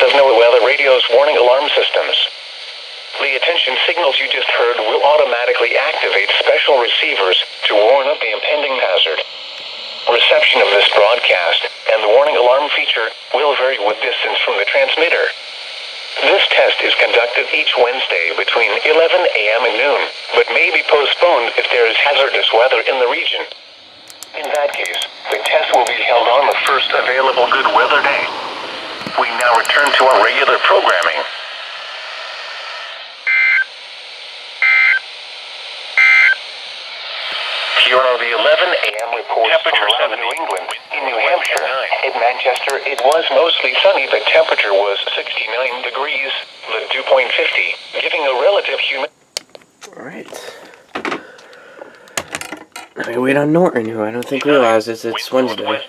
of NOAA Weather Radio's warning alarm systems. The attention signals you just heard will automatically activate special receivers to warn of the impending hazard. Reception of this broadcast and the warning alarm feature will vary with distance from the transmitter. This test is conducted each Wednesday between 11 a.m. and noon, but may be postponed if there is hazardous weather in the region. In that case, the test will be held on the first available good weather day. We now return to our regular programming. Here are the 11 a.m. reports from around New England. In New Hampshire, in Manchester, it was mostly sunny. The temperature was 69 degrees, the dew point 50, giving a relative humidity. Alright. Now we wait on Norton, who I don't think realizes it's Wednesday.